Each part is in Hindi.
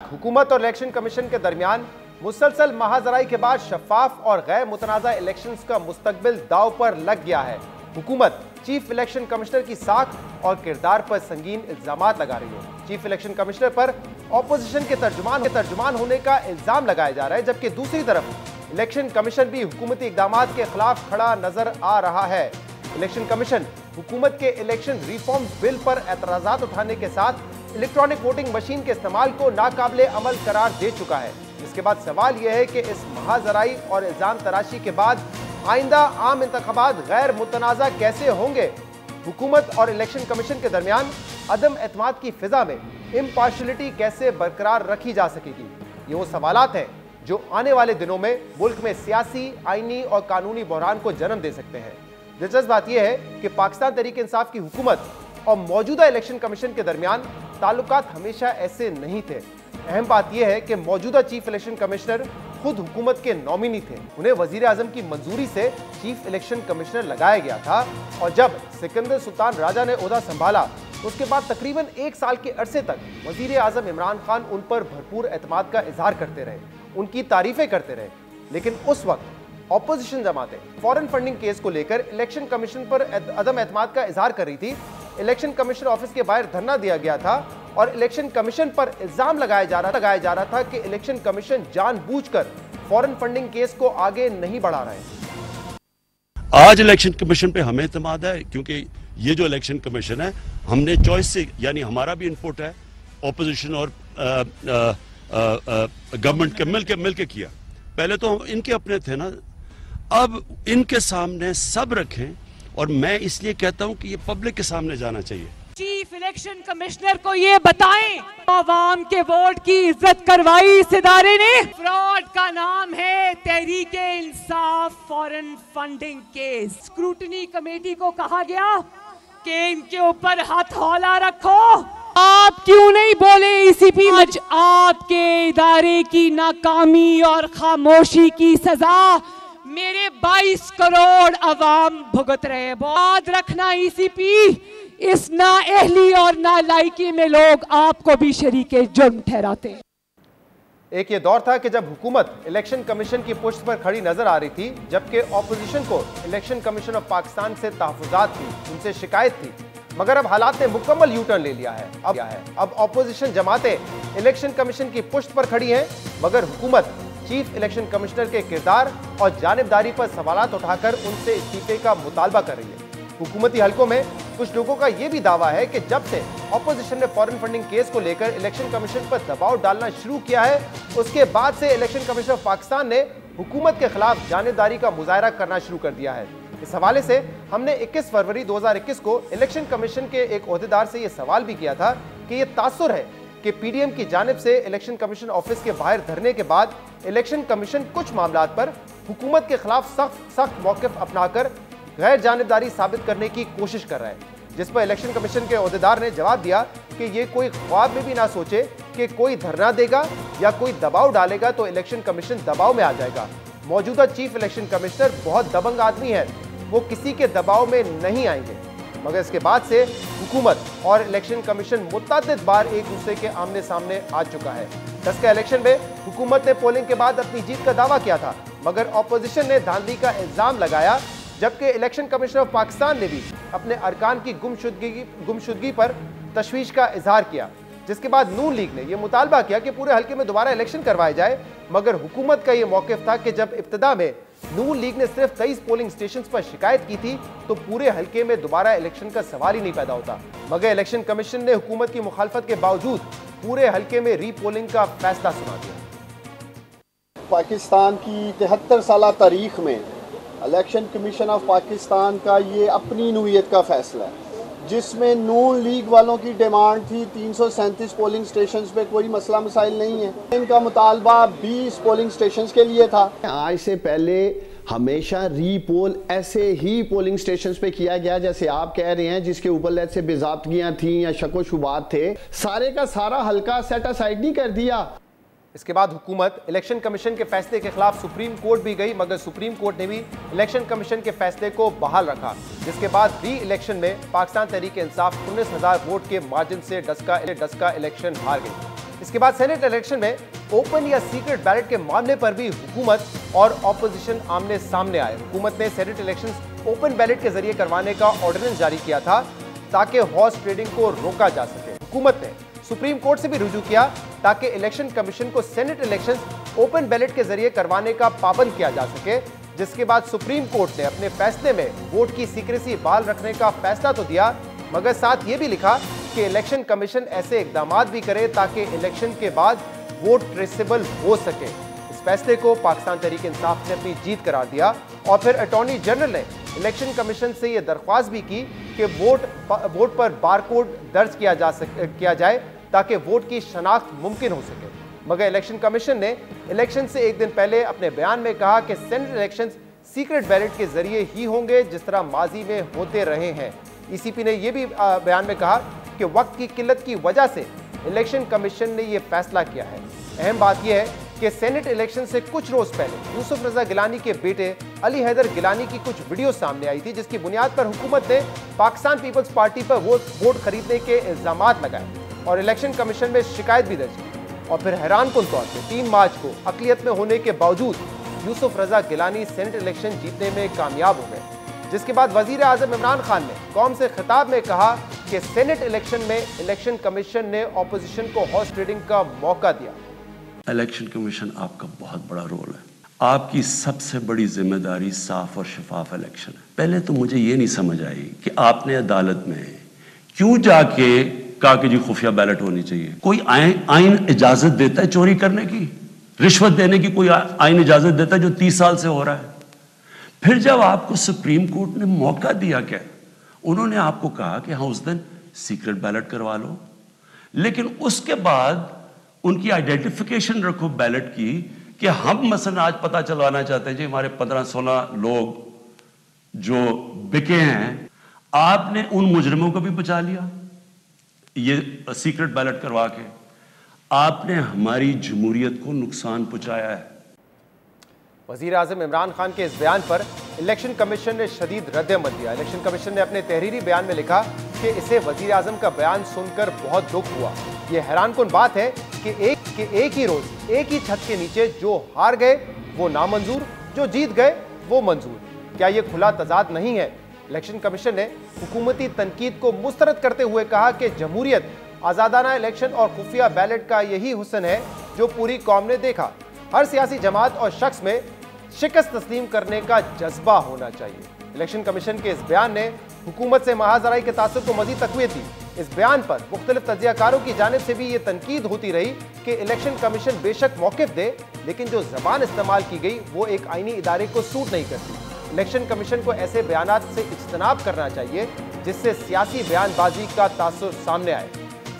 हुकूमत और इलेक्शन कमीशन के दरमियान मुसलसल महाजराई के बाद शफाफ और गैर मुतनाज़ा इलेक्शंस का मुस्तकबिल दाव पर लग गया है। हुकूमत चीफ इलेक्शन कमिश्नर की साख और किरदार पर संगीन इल्जामात लगा रही है। चीफ इलेक्शन कमिश्नर पर ऑपोजिशन के तर्जुमान होने का इल्जाम लगाया जा रहा है, जबकि दूसरी तरफ इलेक्शन कमीशन भी हुकूमती इक़दामात के खिलाफ खड़ा नजर आ रहा है। इलेक्शन कमीशन हुकूमत के इलेक्शन रिफॉर्म बिल पर एतराज़ात उठाने के साथ इलेक्ट्रॉनिक वोटिंग मशीन के इस्तेमाल को नाकाबिले अमल करार दे चुका है। इसके बाद सवाल यह है कि इस महाजराई और इल्जाम तराशी के बाद आइंदा आम इंतखाबात गैर मुतनाज़ा कैसे होंगे। हुकूमत और इलेक्शन कमीशन के दरमियान अदम एतमाद की फिजा में इम्पार्शलिटी कैसे बरकरार रखी जा सकेगी, ये वो सवालात हैं जो आने वाले दिनों में मुल्क में सियासी, आईनी और कानूनी बहरान को जन्म दे सकते हैं। दिलचस्प बात यह है कि पाकिस्तान तहरीक इंसाफ की हुकूमत और मौजूदा इलेक्शन कमीशन के दरमियान ताल्लुकात हमेशा ऐसे नहीं थे। अहम बात यह है कि मौजूदा चीफ इलेक्शन कमिश्नर खुद हुकूमत के नॉमिनी थे। उन्हें वजीर आजम की मंजूरी से चीफ इलेक्शन कमिश्नर लगाया गया था और जब सिकंदर सुल्तान राजा ने ओहदा संभाला उसके बाद तकरीबन एक साल के अरसे तक वजीर आजम इमरान खान उन पर भरपूर एतमाद का इजहार करते रहे, उनकी तारीफें करते रहे। लेकिन उस वक्त ऑपोजिशन जमातें फॉरेन फंडिंग केस को लेकर इलेक्शन कमीशन पर अदम एतमाद का इजहार कर रही थी। इलेक्शन कमीशन ऑफिस के बाहर धरना दिया गया था और इलेक्शन कमीशन पर इल्जाम लगाया जा रहा था कि इलेक्शन कमीशन जानबूझकर फॉरेन फंडिंग केस को आगे नहीं बढ़ा रहा है। आज इलेक्शन कमीशन पे हमें इत्मीद है, क्योंकि ये जो इलेक्शन कमीशन है हमने चॉइस से, यानी हमारा भी इनपुट है, ऑपोजिशन और गवर्नमेंट के मिल के किया। पहले तो इनके अपने थे ना, अब इनके सामने सब रखें और मैं इसलिए कहता हूं कि ये पब्लिक के सामने जाना चाहिए। चीफ इलेक्शन कमिश्नर को ये बताएं, आवाम के वोट की इज्जत करवाई इस इदारे ने। फ्रॉड का नाम है Tehreek-e Insaf foreign funding case. Scrutiny committee को कहा गया कि इनके ऊपर हथौला रखो। आप क्यों नहीं बोले ईसीपी? आज आपके इदारे की नाकामी और खामोशी की सजा मेरे 22 करोड़ अवाम भुगत रहे हैं। याद रखना ईसीपी, इस नाअहली और नालायकी में लोग आपको भी शरीके जुर्म ठहराते हैं। एक ये दौर था कि जब हुकूमत इलेक्शन कमीशन की पुष्ट पर खड़ी नजर आ रही थी, जबकि ऑपोजिशन को इलेक्शन कमीशन ऑफ पाकिस्तान से तहफ़्फ़ुज़ात थी, उनसे शिकायत थी। मगर अब हालात ने मुकम्मल यू टर्न ले लिया है। अब ऑपोजिशन जमातें इलेक्शन कमीशन की पुष्ट पर खड़ी हैं, मगर हुकूमत चीफ इलेक्शन कमिश्नर के किरदार और जानिबदारी पर सवालात उठाकर उनसे इस्तीफे का मुतालबा कर रही है। हुकूमती हलकों में कुछ लोगों का यह भी दावा है कि जब से ऑपोजिशन ने फॉरेन फंडिंग केस को लेकर इलेक्शन कमीशन पर दबाव डालना शुरू किया है, उसके बाद से इलेक्शन कमीशन ऑफ पाकिस्तान ने हुकूमत के खिलाफ जानिबदारी का मुजाहरा करना शुरू कर दिया है। इस हवाले से हमने 21 फरवरी 2021 को इलेक्शन कमीशन के एक ओहदेदार से यह सवाल भी किया था कि यह तासुर है कि पीडीएम की जानिब से इलेक्शन कमीशन ऑफिस के बाहर धरने के बाद इलेक्शन कमीशन कुछ मामलात पर हुकूमत के खिलाफ सख्त मौक़िफ़ अपनाकर गैर जानिबदारी साबित करने की कोशिश कर रहा है, जिस पर इलेक्शन कमीशन के ओहदेदार ने जवाब दिया कि ये कोई ख्वाब में भी ना सोचे कि कोई धरना देगा या कोई दबाव डालेगा तो इलेक्शन कमीशन दबाव में आ जाएगा। मौजूदा चीफ इलेक्शन कमिश्नर बहुत दबंग आदमी है, वो किसी के दबाव में नहीं आएंगे। मगर इसके बाद से हुकूमत और इलेक्शन कमीशन मुतअद्दिद बार एक दूसरे के आमने सामने आ चुका है। 10 के इलेक्शन में हुकूमत ने पोलिंग के बाद अपनी जीत का दावा किया था, मगर ऑपोजिशन ने धांधली का इल्जाम लगाया, जबकि इलेक्शन कमीशन ऑफ पाकिस्तान ने भी अपने अरकान की गुमशुदगी पर तशवीश का इजहार किया, जिसके बाद नून लीग ने यह मुतालबा किया कि पूरे हल्के में दोबारा इलेक्शन करवाया जाए। मगर हुकूमत का यह मौक़िफ़ था कि जब इब्तिदा में नून लीग ने सिर्फ 23 पोलिंग स्टेशन पर शिकायत की थी तो पूरे हल्के में दोबारा इलेक्शन का सवाल ही नहीं पैदा होता। मगर इलेक्शन कमीशन ने हुकूमत की मुखालफत के बावजूद पूरे हल्के में रीपोलिंग का फैसला सुना दिया। पाकिस्तान की 73 साल तारीख में इलेक्शन कमीशन ऑफ पाकिस्तान का ये अपनी नौयत का फैसला है, जिसमें नून लीग वालों की डिमांड थी 337 पोलिंग स्टेशंस पे कोई मसला मसाइल नहीं है। इनका मुतालबा 20 पोलिंग स्टेशंस के लिए था। आज से पहले हमेशा रीपोल ऐसे ही पोलिंग स्टेशंस पे किया गया जैसे आप कह रहे हैं, जिसके ऊपर लेट से बेज़ाब्तियां थी या शक व शुबात थे, सारे का सारा हल्का सेट असाइड नहीं कर दिया। इसके बाद हुकूमत इलेक्शन कमीशन के फैसले के खिलाफ सुप्रीम कोर्ट भी गई, मगर सुप्रीम कोर्ट ने भी इलेक्शन कमीशन के फैसले को बहाल रखा, जिसके बाद री इलेक्शन में पाकिस्तान तहरीक इंसाफ 19,000 वोट के मार्जिन से डस्का इलेक्शन हार गई। इसके बाद सेनेट इलेक्शन में ओपन या सीक्रेट बैलेट के मामले पर भी हुकूमत और ऑपोजिशन आमने सामने आए। हुकूमत ने सेनेट इलेक्शंस ओपन बैलेट के जरिए करवाने का ऑर्डिनेंस जारी किया था ताकि हॉर्स ट्रेडिंग को रोका जा सके। हुकूमत ने सुप्रीम कोर्ट से भी रुजू किया ताकि इलेक्शन कमीशन को सेनेट इलेक्शंस ओपन बैलेट के जरिए करवाने का पाबंद किया जा सके, जिसके बाद सुप्रीम कोर्ट ने अपने फैसले में वोट की सीक्रेसी बहाल रखने का फैसला तो दिया, मगर साथ ये भी लिखा कि इलेक्शन कमीशन ऐसे इकदाम भी करे ताकि इलेक्शन के बाद वोट ट्रेसेबल हो सके। इस फैसले को पाकिस्तान तहरीक इंसाफ ने अपनी जीत करार दिया और फिर अटॉर्नी जनरल ने इलेक्शन कमीशन से यह दरख्वास्त भी की कि वोट पर बारकोड दर्ज किया जाए ताकि वोट की शनाख्त मुमकिन हो सके। मगर इलेक्शन कमीशन ने इलेक्शन से एक दिन पहले अपने बयान में कहा कि सेनेट इलेक्शंस सीक्रेट बैलेट के जरिए ही होंगे जिस तरह माजी में होते रहे हैं। ईसीपी ने यह भी बयान में कहा कि वक्त की किल्लत की वजह से इलेक्शन कमीशन ने यह फैसला किया है। अहम बात यह है कि सेनेट इलेक्शन से कुछ रोज पहले यूसुफ रजा गिलानी के बेटे अली हैदर गिलानी की कुछ वीडियो सामने आई थी, जिसकी बुनियाद पर हुकूमत ने पाकिस्तान पीपल्स पार्टी पर वोट खरीदने के इल्जाम लगाए और इलेक्शन कमीशन में शिकायत भी दर्ज की। और फिर हैरानकुन तौर पर 3 मार्च को अक़लियत में होने के बावजूद यूसुफ रजा गिलानी सेनेट इलेक्शन जीतने में कामयाब हो गए, जिसके बाद वजीर आज़म इमरान खान ने कौम से खिताब में कहा कि सेनेट इलेक्शन में इलेक्शन कमीशन ने ऑपोजिशन को हॉर्स ट्रेडिंग का मौका दिया। इलेक्शन कमीशन आपका बहुत बड़ा रोल है। आपकी सबसे बड़ी जिम्मेदारी साफ और शफाफ इलेक्शन है। पहले तो मुझे ये नहीं समझ आई कि आपने अदालत में क्यों जाके कहा कि जी खुफिया बैलेट होनी चाहिए। कोई आइन इजाजत देता है चोरी करने की, रिश्वत देने की? कोई आइन इजाजत देता है जो 30 साल से हो रहा है? फिर जब आपको सुप्रीम कोर्ट ने मौका दिया, क्या उन्होंने आपको कहा कि हाँ उस दिन सीक्रेट बैलेट करवा लो, लेकिन उसके बाद उनकी आइडेंटिफिकेशन रखो बैलेट की कि हम मसलन आज पता चलवाना चाहते हैं जी हमारे 15-16 लोग जो बिके हैं, आपने उन मुजरिमों को भी बचा लिया ये सीक्रेट बैलेट करवा के। आपने हमारी जमहूरियत को नुकसान पहुंचाया है। वजीर आज़म इमरान खान के इस बयान पर इलेक्शन कमीशन ने शदीद रद्द-ए-अमल दिया। इलेक्शन कमीशन ने अपने तहरीरी बयान में लिखा कि इसे वजीर आज़म का बयान सुनकर बहुत दुख हुआ। यह हैरानकुन बात है कि एक ही रोज एक ही छत के नीचे जो हार गए वो नामंजूर, जो जीत गए वो मंजूर। क्या यह खुला तजाद नहीं है? इलेक्शन कमीशन ने हुकूमती तनकीद को मुस्तरद करते हुए कहा कि जमहूरियत, आज़ादाना इलेक्शन और खुफिया बैलेट का यही हुस्न है जो पूरी कौम ने देखा। हर सियासी जमात और शख्स में शिकस्त तस्लीम करने का जज्बा होना चाहिए। इलेक्शन कमीशन के इस बयान ने हुकूमत से महाजराई के तासुर को मजीद तक़वीत दी। इस बयान पर मुख्तलिफ तज्ज़ियाकारों की जानिब से भी ये तनकीद होती रही कि इलेक्शन कमीशन बेशक मौक़िफ़ दे, लेकिन जो ज़बान इस्तेमाल की गई वो एक आईनी इदारे को सूट नहीं करती। इलेक्शन कमीशन को ऐसे बयानात से इज्तनाब करना चाहिए जिससे सियासी बयानबाजी का तासुर सामने आए।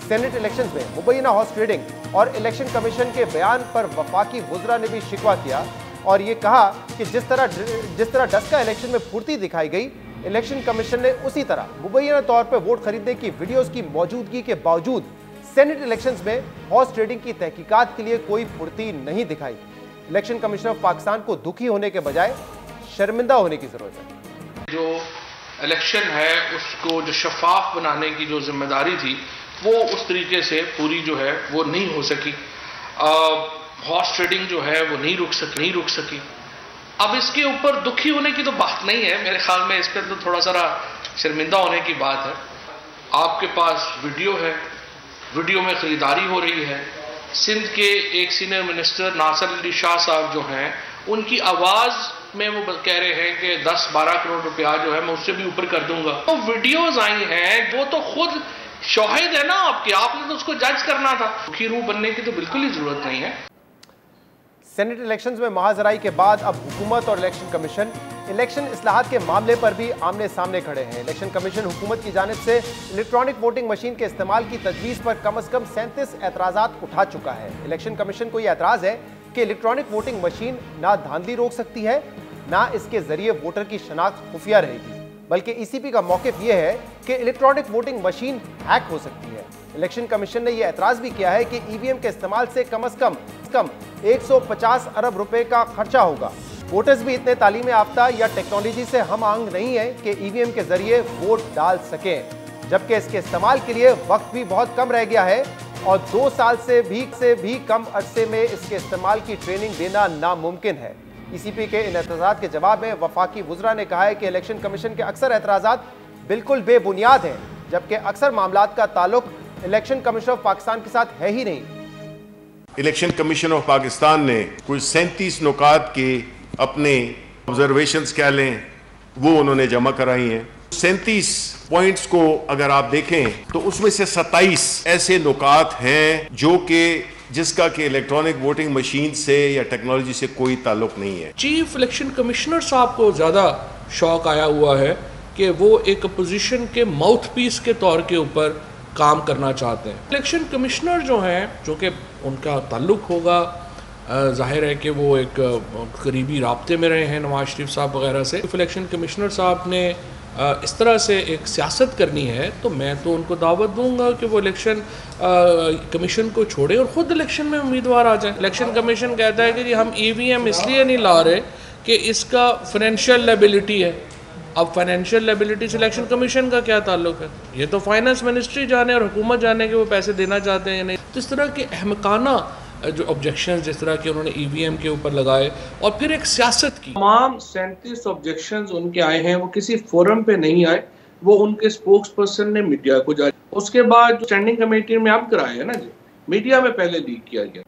सेनेट इलेक्शंस में मुबैना हॉर्स ट्रेडिंग और इलेक्शन कमीशन के बयान पर वफाकी वुज़रा ने भी शिकवा किया और ये कहा कि जिस तरह डस्का इलेक्शन में फुर्ती दिखाई गई, इलेक्शन कमीशन ने उसी तरह मुबैना तौर पर वोट खरीदने की वीडियोस की मौजूदगी के बावजूद सेनेट इलेक्शंस में हॉर्स ट्रेडिंग की तहकीकात के लिए कोई फुर्ती नहीं दिखाई। इलेक्शन कमीशन ऑफ पाकिस्तान को दुखी होने के बजाय शर्मिंदा होने की जरूरत है। जो इलेक्शन है उसको जो शफाफ बनाने की जो जिम्मेदारी थी वो उस तरीके से पूरी जो है वो नहीं हो सकी। हॉर्स ट्रेडिंग जो है वो नहीं रुक सकी। अब इसके ऊपर दुखी होने की तो बात नहीं है, मेरे ख्याल में इस पर तो थोड़ा सा शर्मिंदा होने की बात है। आपके पास वीडियो है, वीडियो में खरीदारी हो रही है। सिंध के एक सीनियर मिनिस्टर नासिर अली शाह साहब जो हैं उनकी आवाज़ में वो कह रहे हैं कि 10-12 करोड़ रुपया जो है मैं उससे भी ऊपर कर दूंगा। तो वीडियोज आई हैं वो तो खुद शाहिद है ना आपने तो उसको जज करना था। दुखी रूह बनने की तो बिल्कुल ही जरूरत नहीं है। सेनेट इलेक्शंस में महाजराई के बाद अब हुकूमत और इलेक्शन कमीशन इलेक्शन इस्लाहात के मामले पर भी आमने सामने खड़े हैं। इलेक्शन कमीशन हुकूमत की जानिब से इलेक्ट्रॉनिक वोटिंग मशीन के इस्तेमाल की तजवीज़ पर कम अज़ कम 37 एतराज़ात उठा चुका है। इलेक्शन कमीशन को यह एतराज़ है कि इलेक्ट्रॉनिक वोटिंग मशीन ना धांधली रोक सकती है, ना इसके जरिए वोटर की शनाख्त खुफिया रहेगी, बल्कि ईसीपी का मौक़िफ़ यह है कि इलेक्ट्रॉनिक वोटिंग मशीन हैक हो सकती है। इलेक्शन कमीशन ने यह एतराज़ भी किया है कि ईवीएम के इस्तेमाल से कम अज़ कम 150 अरब रुपए का खर्चा होगा। वोटर्स भी इतने तालीम याफ्ता या टेक्नोलॉजी से हम आंग नहीं है कि ईवीएम के जरिए वोट डाल सकें, जबकि इसके इस्तेमाल के लिए वक्त भी बहुत कम रह गया है। और 2 साल से भी कम अरसे में इसके इस्तेमाल की ट्रेनिंग देना नामुमकिन है। ईसीपी के इन एतराज़ात के जवाब में वफाकी वुज़रा ने कहा है कि इलेक्शन कमीशन के अक्सर एतराज़ात बिल्कुल बेबुनियाद हैं, जबकि अक्सर मामलात का ताल्लुक इलेक्शन कमीशन ऑफ पाकिस्तान के साथ है ही नहीं। इलेक्शन कमीशन ऑफ पाकिस्तान ने कुछ 37 नुकात के अपने ऑब्जर्वेशंस कह लें वो उन्होंने जमा कराई हैं। 37 पॉइंट्स को अगर आप देखें तो उसमें से 27 ऐसे नुकात हैं जो कि जिसका कि इलेक्ट्रॉनिक वोटिंग मशीन से या टेक्नोलॉजी से कोई ताल्लुक नहीं है। चीफ इलेक्शन कमिश्नर साहब को ज़्यादा शौक आया हुआ है कि वो एक अपोजिशन के माउथ पीस के तौर के ऊपर काम करना चाहते हैं। इलेक्शन कमिश्नर जो हैं, जो कि उनका ताल्लुक होगा, जाहिर है कि वो एक करीबी राब्ते में रहे हैं नवाज शरीफ साहब वगैरह से। इलेक्शन कमिश्नर साहब ने इस तरह से एक सियासत करनी है तो मैं तो उनको दावत दूंगा कि वो इलेक्शन कमीशन को छोड़े और ख़ुद इलेक्शन में उम्मीदवार आ जाए। इलेक्शन कमीशन कहता है कि जी हम EVM इसलिए नहीं ला रहे कि इसका फाइनेंशियल लायबिलिटी है। अब फाइनेंशियल लायबिलिटी से इलेक्शन कमीशन का क्या ताल्लुक है? ये तो फाइनेंस मिनिस्ट्री जाने और हुकूमत जाने कि वो पैसे देना चाहते हैं या नहीं। तो इस तरह के अहमकाना जो ऑब्जेक्शंस जिस तरह के उन्होंने EVM के ऊपर लगाए और फिर एक सियासत की। तमाम 37 ऑब्जेक्शंस उनके आए हैं, वो किसी फोरम पे नहीं आए, वो उनके स्पोक्स पर्सन ने मीडिया को जारी। उसके बाद स्टैंडिंग कमेटी में अब कराए हैं ना जी, मीडिया में पहले लीक किया गया।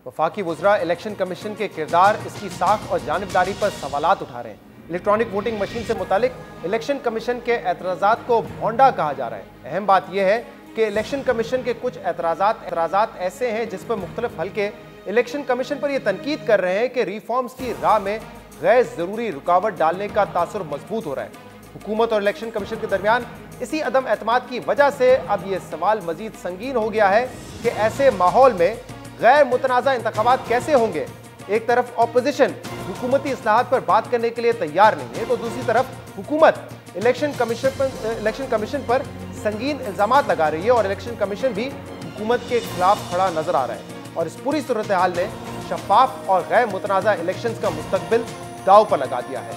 वफाकी वुज़रा इलेक्शन कमीशन के किरदार, इसकी साख और जानिबदारी पर सवालात उठा रहे हैं। इलेक्ट्रॉनिक वोटिंग मशीन से मुतालिक इलेक्शन कमीशन के एतराज़ात को भोंडा कहा जा रहा है। अहम बात यह है कि इलेक्शन कमीशन के कुछ एतराज़ात ऐसे हैं जिस पर मुख्तलिफ हल्के इलेक्शन कमीशन पर यह तनकीद कर रहे हैं कि रिफॉर्म्स की राह में गैर ज़रूरी रुकावट डालने का तासुर मजबूत हो रहा है। हुकूमत और इलेक्शन कमीशन के दरमियान इसी अदम एतमाद की वजह से अब यह सवाल मजीद संगीन हो गया है कि ऐसे माहौल में गैर मुतनाज़ा इंतखाबात कैसे होंगे। एक तरफ अपोजिशन हुकूमती इस्लाहात पर बात करने के लिए तैयार नहीं है, तो दूसरी तरफ हुकूमत इलेक्शन कमीशन पर संगीन इल्जामात लगा रही है और इलेक्शन कमीशन भी हुकूमत के खिलाफ खड़ा नजर आ रहा है। और इस पूरी सूरत हाल ने शफाफ और गैर मुतनाज़ा इलेक्शंस का मुस्तकबिल दांव पर लगा दिया है।